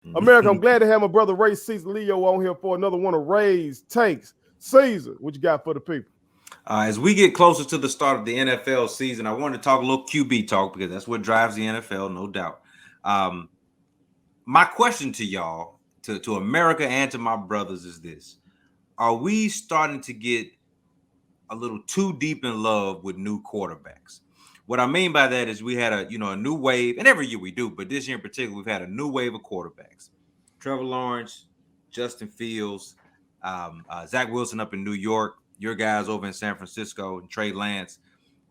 America, I'm glad to have my brother Ray Caesar Leo on here for another one of Ray's takes. Caesar, what you got for the people? As we get closer to the start of the NFL season, I want to talk a little QB talk because that's what drives the NFL, no doubt. Um, my question to y'all, to America and to my brothers is this. Are we starting to get a little too deep in love with new quarterbacks? What I mean by that is we had a new wave, and every year we do, but this year in particular, we've had a new wave of quarterbacks. Trevor Lawrence, Justin Fields, Zach Wilson up in New York, your guys over in San Francisco, and Trey Lance.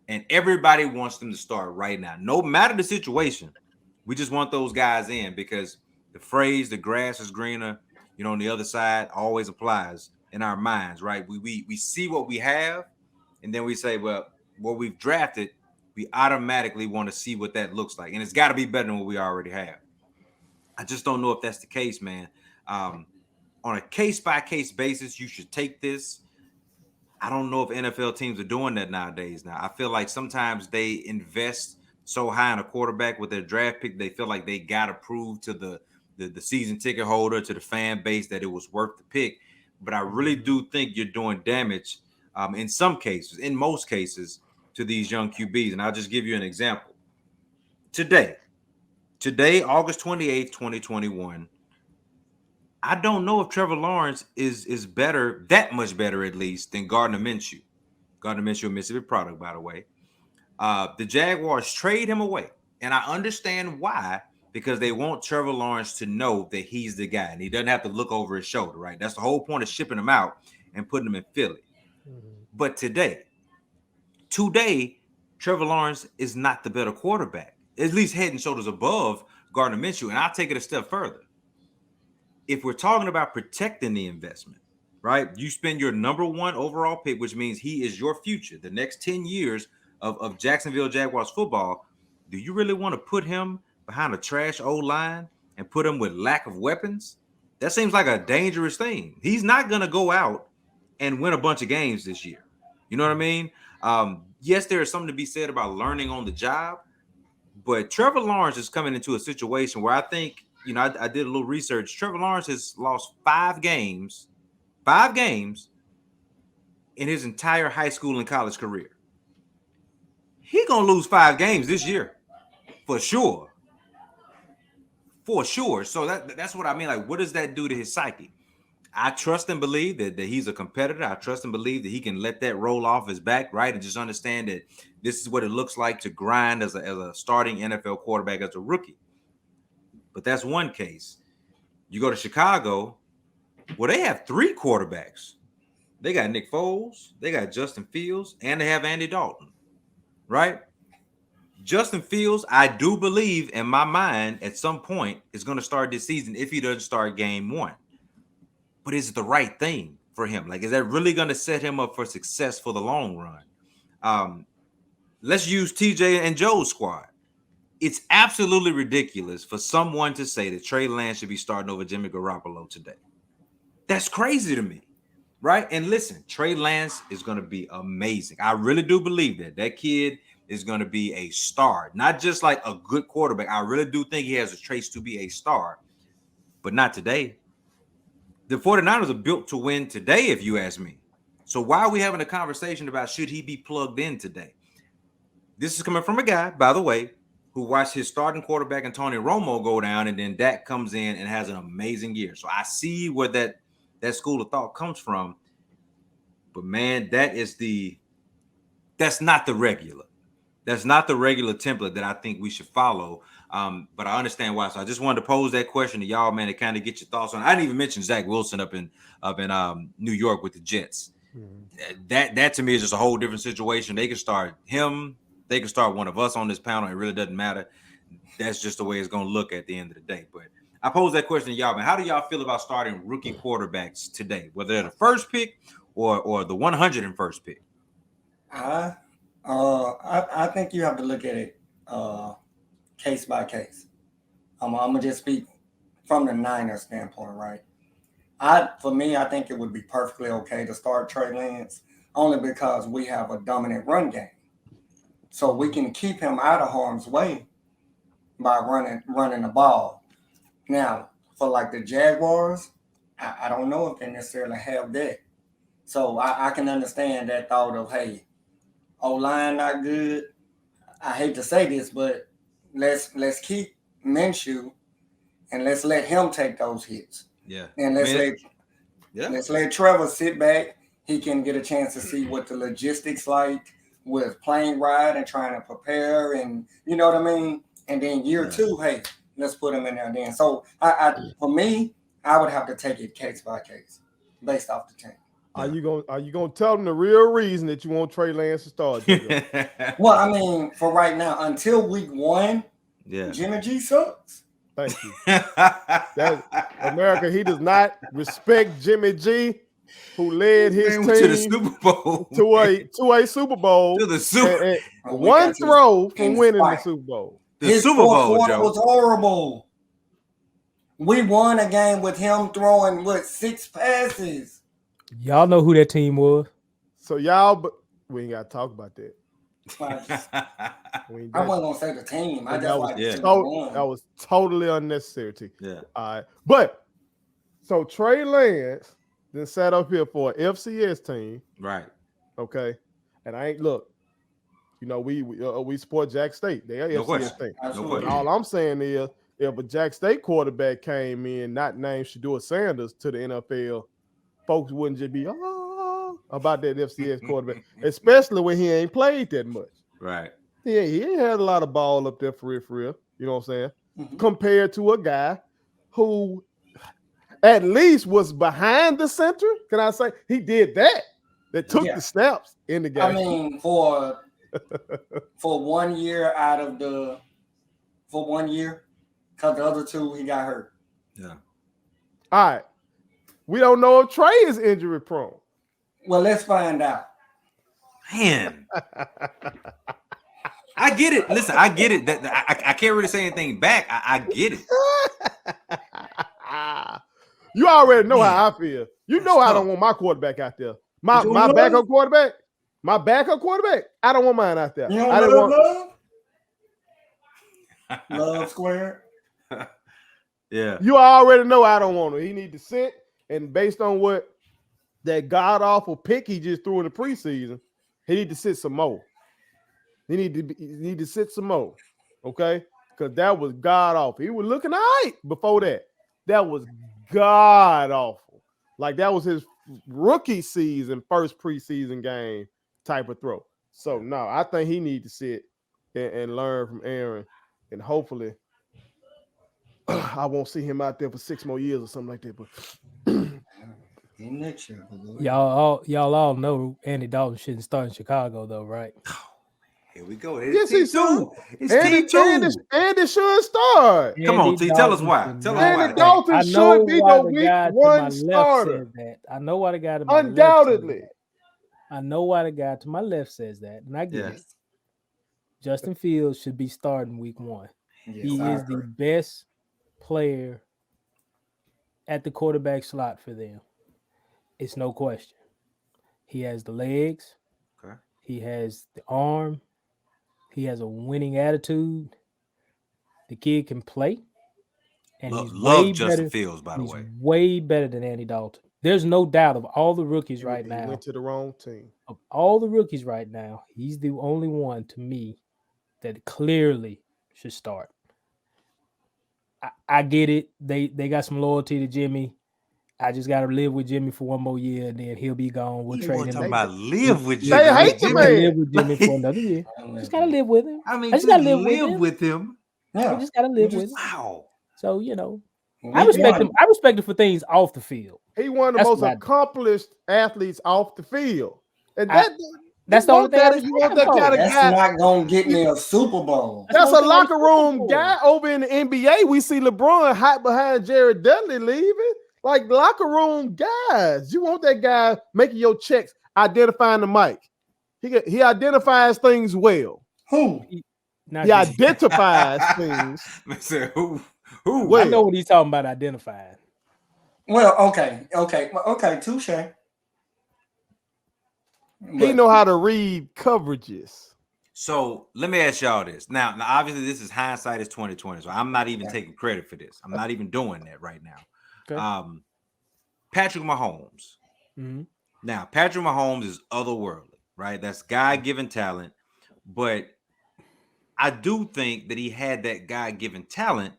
And everybody wants them to start right now. No matter the situation, we just want those guys in because the phrase "the grass is greener," on the other side, always applies in our minds, right? We see what we have, and then we say, well, what we've drafted, we automatically want to see what that looks like, and it's got to be better than what we already have. I just don't know if that's the case, man. On a case-by-case basis, you should take this. I don't know if NFL teams are doing that nowadays. Now, I feel like sometimes they invest so high in a quarterback with their draft pick, they feel like they got to prove to the season ticket holder, to the fan base, that it was worth the pick. But I really do think you're doing damage in some cases, in most cases, to these young QBs. And I'll just give you an example. Today, August 28th, 2021, I don't know if Trevor Lawrence is better, that much better at least, than Gardner Minshew. Gardner Minshew, a Mississippi product, by the way. The Jaguars trade him away. And I understand why, because they want Trevor Lawrence to know that he's the guy and he doesn't have to look over his shoulder, right? That's the whole point of shipping him out and putting him in Philly. But today, Trevor Lawrence is not the better quarterback, at least head and shoulders above Gardner Minshew. And I'll take it a step further. If we're talking about protecting the investment, right? You spend your number one overall pick, which means he is your future, the next 10 years of Jacksonville Jaguars football. Do you really want to put him behind a trash old line and put him with lack of weapons? That seems like a dangerous thing. He's not going to go out and win a bunch of games this year. You know what I mean? Yes, there is something to be said about learning on the job, but Trevor Lawrence is coming into a situation where I think, I did a little research. Trevor Lawrence has lost five games in his entire high school and college career. He's going to lose 5 games this year for sure. For sure. So that's what I mean. Like, what does that do to his psyche? I trust and believe that he's a competitor. I trust and believe that he can let that roll off his back, right? And just understand that this is what it looks like to grind as a starting NFL quarterback as a rookie. But that's one case. You go to Chicago, well, they have 3 quarterbacks. They got Nick Foles, they got Justin Fields, and they have Andy Dalton, right? Justin Fields, I do believe in my mind at some point is going to start this season if he doesn't start game 1. But is it the right thing for him? Like, is that really going to set him up for success for the long run? Let's use TJ and Joe's squad. It's absolutely ridiculous for someone to say that Trey Lance should be starting over Jimmy Garoppolo today. That's crazy to me, right? And listen, Trey Lance is going to be amazing. I really do believe that kid is going to be a star, not just like a good quarterback. I really do think he has a trace to be a star, but not today. The 49ers are built to win today, if you ask me. So why are we having a conversation about should he be plugged in today? This is coming from a guy, by the way, who watched his starting quarterback Antonio Romo go down, and then Dak comes in and has an amazing year. So I see where that school of thought comes from. But man, that's not the regular. That's not the regular template that I think we should follow. But I understand why. So I just wanted to pose that question to y'all, man, to kind of get your thoughts on it. I didn't even mention Zach Wilson up in New York with the Jets. That to me is just a whole different situation. They can start him. They can start one of us on this panel. It really doesn't matter. That's just the way it's going to look at the end of the day. But I pose that question to y'all, man. How do y'all feel about starting rookie quarterbacks today, whether they're the first pick or the 101st pick? I think you have to look at it case by case. I'm gonna just speak from the Niners standpoint, right? For me, I think it would be perfectly okay to start Trey Lance only because we have a dominant run game. So we can keep him out of harm's way by running the ball. Now, for like the Jaguars, I don't know if they necessarily have that. So I can understand that thought of, hey, O-line not good. I hate to say this, but let's keep Minshew and let's let him take those hits. Yeah. And let's let Trevor sit back. He can get a chance to see what the logistics like with plane ride and trying to prepare, and you know what I mean. And then year 2, hey, let's put him in there then. So for me, I would have to take it case by case based off the team. Are you gonna tell them the real reason that you want Trey Lance to start? Well, I mean, for right now, until week 1, Jimmy G sucks. Thank you. That America, he does not respect Jimmy G, who led his team to the Super Bowl, to a Super Bowl, to the Super. One throw from winning the Super Bowl. His Super Bowl quarter was horrible. We won a game with him throwing 6 passes. Y'all know who that team was. So but we ain't got to talk about that. I wasn't gonna say the team. That was totally unnecessary. Yeah. All right. But so Trey Lance then sat up here for an FCS team. Right. Okay. And I ain't look. You know, we support Jack State. They are FCS team. Absolutely. All I'm saying is, if a Jack State quarterback came in, not named Shedeur Sanders, to the NFL, folks wouldn't just be about that FCS quarterback, especially when he ain't played that much. Right. Yeah, he ain't had a lot of ball up there for real. You know what I'm saying? Mm-hmm. Compared to a guy who at least was behind the center. Can I say he did that? That took the snaps in the game. I mean, for 1 year for 1 year, because the other 2 he got hurt. Yeah. All right. We don't know if Trey is injury prone. Well, let's find out. Man. I get it. Listen, I get it. I can't really say anything back. I get it. You already know how I feel. You know I don't want my quarterback out there. My backup quarterback. I don't want mine out there. You don't love squared. Yeah. You already know I don't want him. He need to sit, and based on what that god awful pick he just threw in the preseason, he need to sit some more. He need to sit some more, okay? Because that was god awful. He was looking all right before that. That was god awful. Like that was his rookie season, first preseason game type of throw. So no, I think he need to sit and learn from Aaron, and hopefully I won't see him out there for 6 more years or something like that. But next year, y'all all know Andy Dalton shouldn't start in Chicago though, right? Here we go. Yes, he should. It's T2. Andy should start. Come on, T. Tell us why. Tell us why. Andy Dalton should be the week 1 starter. I know why the guy to my undoubtedly. I know why the guy to my left says that, and I get it. Justin Fields should be starting week 1. Yes, he is the best player at the quarterback slot for them. It's no question. He has the legs. Okay. He has the arm. He has a winning attitude. The kid can play. And he's love Justin Fields, by the way. He's way better than Andy Dalton. There's no doubt of all the rookies right now. He went to the wrong team. Of all the rookies right now, he's the only one to me that clearly should start. I get it. They got some loyalty to Jimmy. I just got to live with Jimmy for 1 more year, and then he'll be gone. We'll trade him. About live with Jimmy. They hate the man. Live with Jimmy for another year. Just got to live with him. I mean, just got to live with him. Yeah. We just got to live with him. Wow. So, I respect him. I respect him for things off the field. He one of the most accomplished athletes off the field. And that's the only thing you want that kind of that's guy. Not gonna get me a Super Bowl. That's a locker room guy. Over in the NBA, we see LeBron hot behind Jared Dudley leaving. Like locker room guys. You want that guy making your checks, identifying the mic. He identifies things well. Who? He identifies things. Who? Well. I know what he's talking about identifying. Well, okay, touche. He know how to read coverages. So let me ask y'all this. Now obviously this is hindsight is 2020, so I'm not even taking credit for this. I'm not even doing that right now. Okay. Patrick Mahomes. Mm-hmm. Now, Patrick Mahomes is otherworldly, right? That's God-given talent, but I do think that he had that God-given talent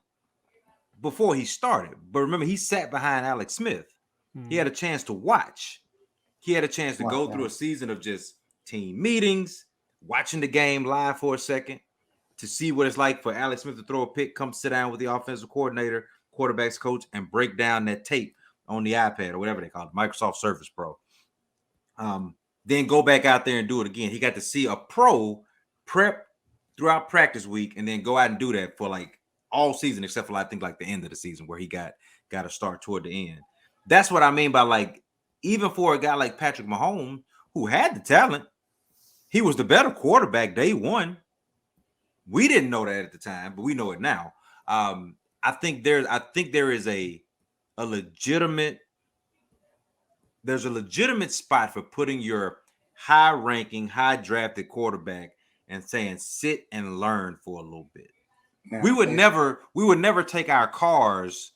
before he started. But remember, he sat behind Alex Smith. He had a chance to watch. He had a chance to go through a season of just team meetings, watching the game live for a second, to see what it's like for Alex Smith to throw a pick, come sit down with the offensive coordinator, quarterbacks coach, and break down that tape on the iPad or whatever they call it, Microsoft Surface Pro. Then go back out there and do it again. He got to see a pro prep throughout practice week and then go out and do that for like all season, except for I think like the end of the season where he got to start toward the end. That's what I mean by like, even for a guy like Patrick Mahomes, who had the talent, he was the better quarterback day one. We didn't know that at the time, but we know it now. I think there is a legitimate spot for putting your high-ranking, high-drafted quarterback and saying sit and learn for a little bit. Now, we would never take our cars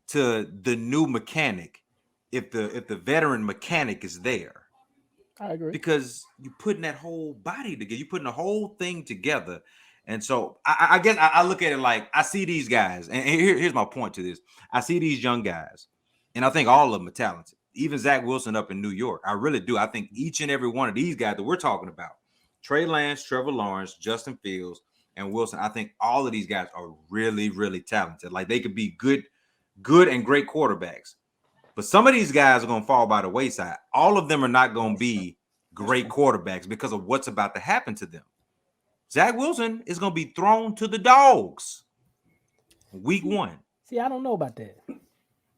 to the new mechanic if the veteran mechanic is there. I agree. Because you're putting that whole body together, you're putting the whole thing together. And so I guess I look at it like I see these guys, and here's my point to this. I see these young guys, and I think all of them are talented. Even Zach Wilson up in New York. I really do. I think each and every one of these guys that we're talking about, Trey Lance, Trevor Lawrence, Justin Fields, and Wilson, I think all of these guys are really, really talented. Like they could be good and great quarterbacks. But some of these guys are going to fall by the wayside. All of them are not going to be great quarterbacks because of what's about to happen to them. Zach Wilson is going to be thrown to the dogs week one. See, I don't know about that.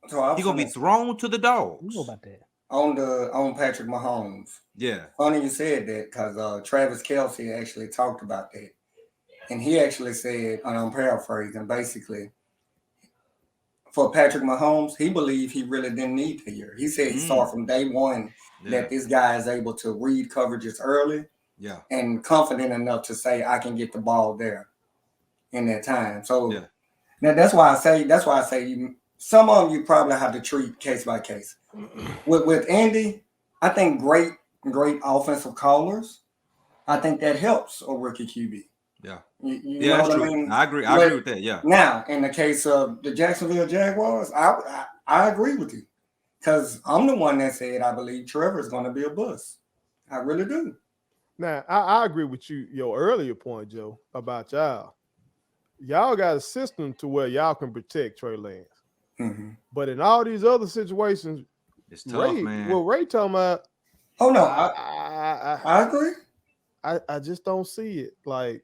So he's going to be thrown to the dogs. I don't know about that. On Patrick Mahomes. Yeah. Funny you said that because Travis Kelce actually talked about that. And he actually said, and I'm paraphrasing, basically, for Patrick Mahomes, he believed he really didn't need the year. He said he saw from day one that this guy is able to read coverages early and confident enough to say, I can get the ball there in that time. So now that's why I say some of them you probably have to treat case by case. With Andy, I think great offensive callers, I think that helps a rookie QB. Yeah. You know what true. I mean? I agree. I agree with that. Yeah. Now, in the case of the Jacksonville Jaguars, I agree with you because I'm the one that said I believe Trevor is going to be a bust. I really do. Now, I agree with you, your earlier point, Joe, about y'all. Y'all got a system to where y'all can protect Trey Lance. Mm-hmm. But in all these other situations, it's tough, man. What Ray talking about? Oh no, I agree. I just don't see it. Like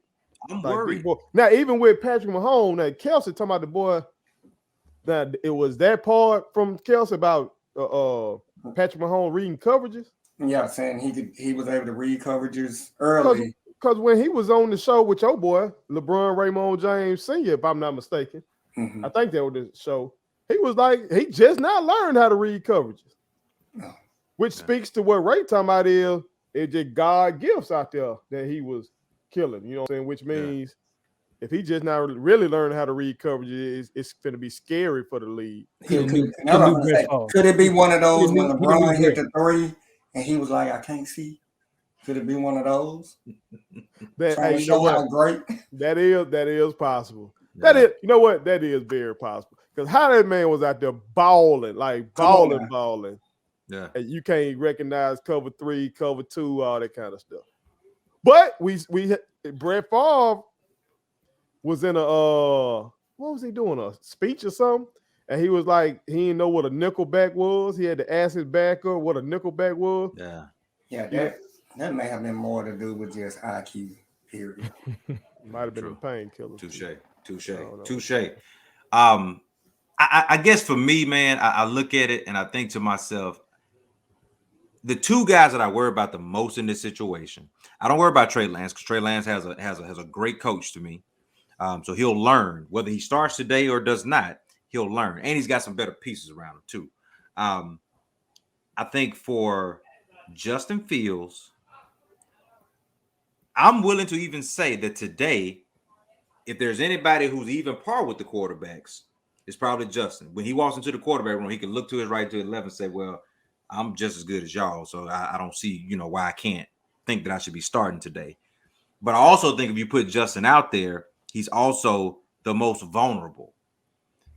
I'm worried. Now, even with Patrick Mahomes, now Kelce talking about the boy, that it was that part from Kelce about Patrick Mahomes reading coverages. Yeah, saying he was able to read coverages early. Because when he was on the show with your boy, LeBron Raymond James Sr., if I'm not mistaken, I think that was the show. He was like, he just now learned how to read coverages. No. Which speaks to what Ray talking about is just God gifts out there that he was killing. You know what I'm saying? Which means if he just now really learned how to read coverages, it's going to be scary for the league. Could it be one of those when LeBron hit the three and he was like, I can't see? Could it be one of those? Trying to show how great? That is possible. Yeah. That is, you know what? That is very possible. Because how that man was out there balling. Yeah. And you can't recognize cover 3, cover 2, all that kind of stuff. But Brett Favre was in what was he doing? A speech or something? And he was like, he didn't know what a nickelback was. He had to ask his backer what a nickelback was. Yeah. Yeah, that may have been more to do with just IQ, period. Might have been a painkiller. Touche. I guess for me, man, I look at it and I think to myself, the two guys that I worry about the most in this situation, I don't worry about Trey Lance because Trey Lance has a great coach to me. So he'll learn whether he starts today or does not. He'll learn, and he's got some better pieces around him too. I think for Justin Fields, I'm willing to even say that today, if there's anybody who's even par with the quarterbacks, it's probably Justin. When he walks into the quarterback room, he can look to his right, to his left, and say, "Well, I'm just as good as y'all, so I don't see, why I can't think that I should be starting today." But I also think if you put Justin out there, he's also the most vulnerable.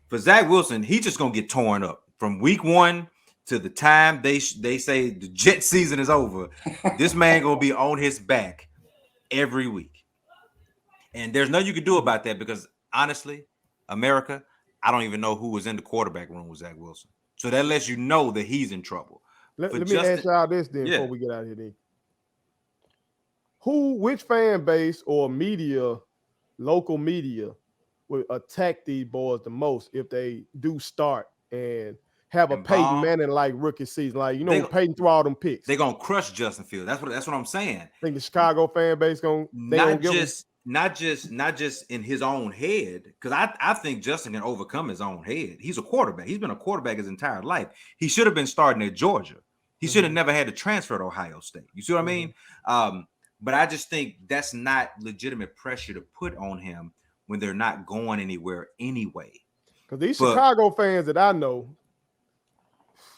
For Zach Wilson, he's just gonna get torn up from week 1 to the time they say the Jet season is over. This man gonna be on his back every week, and there's nothing you can do about that because honestly, America, I don't even know who was in the quarterback room with Zach Wilson. So that lets you know that he's in trouble. Let me ask y'all this then before we get out of here. Then. Which fan base or media, local media, would attack these boys the most if they do start and have a Peyton Manning like rookie season? Like, Peyton threw all them picks. They're gonna crush Justin Fields. That's what I'm saying. Think the Chicago fan base not just in his own head, because I think Justin can overcome his own head. He's a quarterback. He's been a quarterback his entire life. He should have been starting at Georgia. He should have never had to transfer to Ohio State. You see what I mean? But I just think that's not legitimate pressure to put on him when they're not going anywhere anyway. Because these Chicago fans that I know,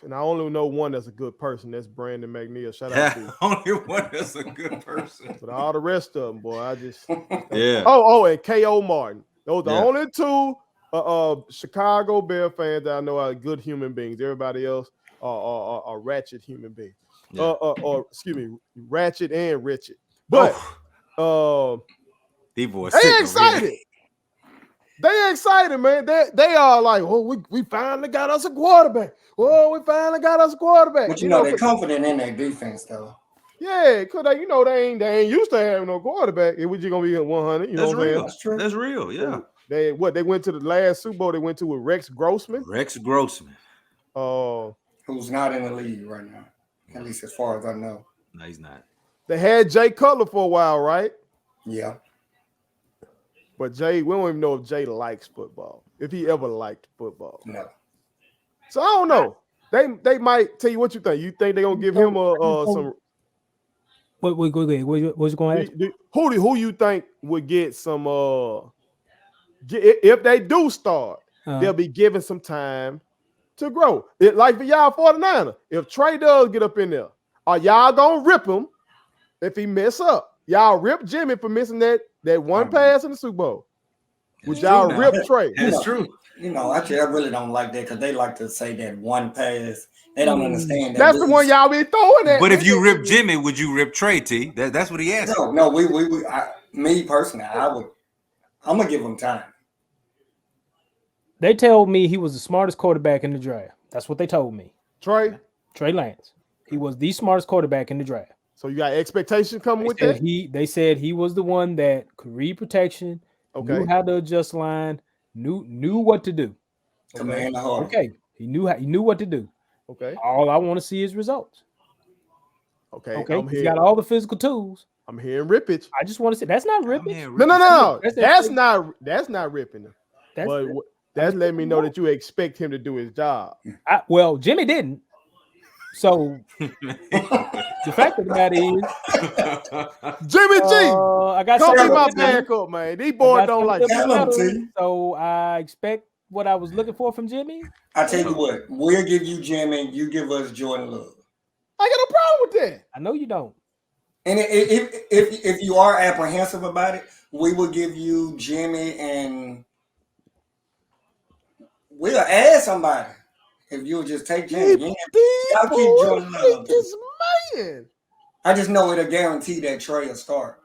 and I only know one that's a good person, that's Brandon McNeil. Shout out to you. Only one that's a good person. But all the rest of them, boy, I just yeah. Oh, and K.O. Martin. Those are the only two Chicago Bear fans that I know are good human beings. Everybody else are ratchet human beings. Yeah. Or excuse me, ratchet and Richard. But these boys, they excited. They excited, man. They are like, we finally got us a quarterback. We finally got us a quarterback. But they're confident in their defense, though. Yeah, because they ain't used to having no quarterback. It was just gonna be at 100. You know what I'm saying? That's true. That's real. Yeah. They went to the last Super Bowl. They went to with Rex Grossman. Who's not in the league right now, at least as far as I know. No, he's not. They had Jay Cutler for a while, right? Yeah. But Jay, we don't even know if Jay likes football. If he ever liked football. No. So I don't know. They might tell you what you think. You think they're gonna give him some? What's going to ask? Who you think would get some? If they do start, they'll be given some time to grow. Like for y'all 49ers, if Trey does get up in there, are y'all gonna rip him if he mess up? Y'all rip Jimmy for missing that one pass in the Super Bowl. Would y'all rip Trey? That's true. Actually, I really don't like that because they like to say that one pass. They don't understand that. That's the one y'all be throwing at. But if you rip Jimmy, would you rip Trey, T? That's what he asked. No, me personally, I'm gonna give him time. They told me he was the smartest quarterback in the draft. That's what they told me. Trey Lance. He was the smartest quarterback in the draft. So you got expectation coming with that? They said he was the one that could read protection, knew how to adjust line, knew what to do. Command the heart. Okay. He knew what to do. Okay. All I want to see is results. Okay. He's got all the physical tools. I'm hearing rippage. I just want to say that's not rippage. No. That's not ripping him. That's letting me know that you expect him to do his job. Well, Jimmy didn't. So the fact of the matter is, Jimmy G, I got come be my backup, man. These boys don't like that. So I expect what I was looking for from Jimmy. I tell you what, we'll give you Jimmy, you give us Jordan Love. I got no problem with that. I know you don't. And if you are apprehensive about it, we will give you Jimmy, and we'll add somebody. If you'll just take Jimmy, I'll keep Jordan Love. Man. I just know it'll guarantee that Trey will start.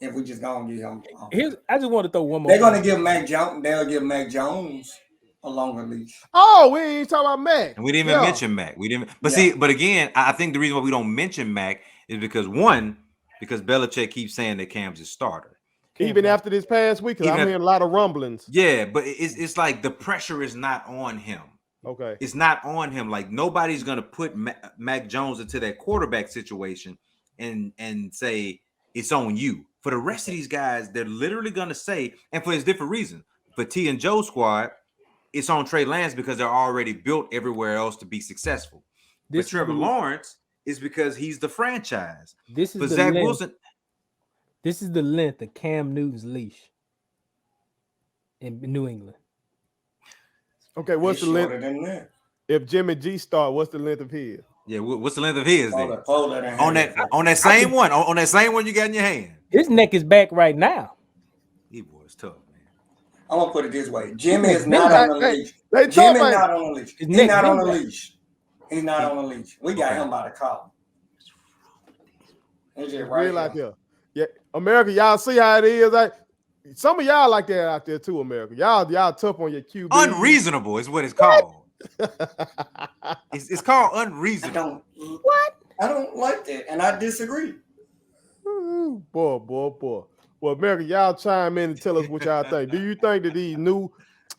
If we just gonna give him, I just want to throw one more. They're gonna give Mac Jones. They'll give Mac Jones a longer leash. Oh, we ain't talking about Mac. And we didn't even mention Mac. We didn't. But see, but again, I think the reason why we don't mention Mac is because Belichick keeps saying that Cam's his starter. Even after this past week, because I'm hearing a lot of rumblings. Yeah, but it's like the pressure is not on him. Okay. It's not on him. Like nobody's gonna put Mac Jones into that quarterback situation and say it's on you. For the rest of these guys, they're literally gonna say, and for his different reasons. For T and Joe squad, it's on Trey Lance because they're already built everywhere else to be successful. But Trevor Lawrence is because he's the franchise. This is Zach Wilson. This is the length of Cam Newton's leash in New England. Okay, what's It's the shorter length? than that. If Jimmy G start, what's the length of his? Yeah, what's the length of his then? On that same one, on that same one you got in your hand. His neck is back right now. He was tough, man. I'm gonna put it this way: Jimmy is Been not back, on the hey, leash. they Jimmy talking- not on the leash. His He's neck not been on the back. leash. He's not on the leash. We got Okay. him by the collar. It's just Real right out here. there. Yeah, America, y'all see how it is. Like some of y'all like that out there too, America. Y'all tough on your QB. Unreasonable is what it's called. It's called unreasonable. I don't like that, and I disagree. Ooh, boy. Well, America, y'all chime in and tell us what y'all think. Do you think that these new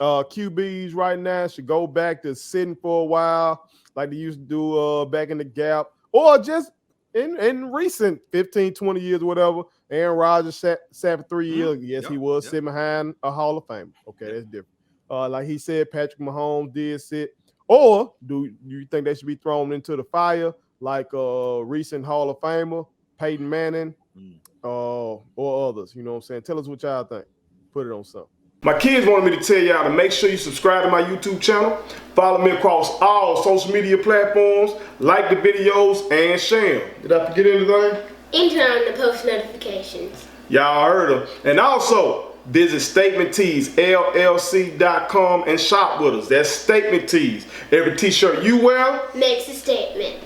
QBs right now should go back to sitting for a while, like they used to do back in the gap, or just in recent 15, 20 years, whatever? Aaron Rodgers sat for 3 years. Yes, he was sitting behind a Hall of Fame. Okay, that's different. Like he said, Patrick Mahomes did sit. Or do you think they should be thrown into the fire like recent Hall of Famer Peyton Manning or others? You know what I'm saying? Tell us what y'all think. Put it on something. My kids wanted me to tell y'all to make sure you subscribe to my YouTube channel, follow me across all social media platforms, like the videos, and share them. Did I forget anything? And turn on the post notifications. Y'all heard them. And also, visit StatementTeesLLC.com and shop with us. That's Statement Tees. Every t-shirt you wear Makes a statement.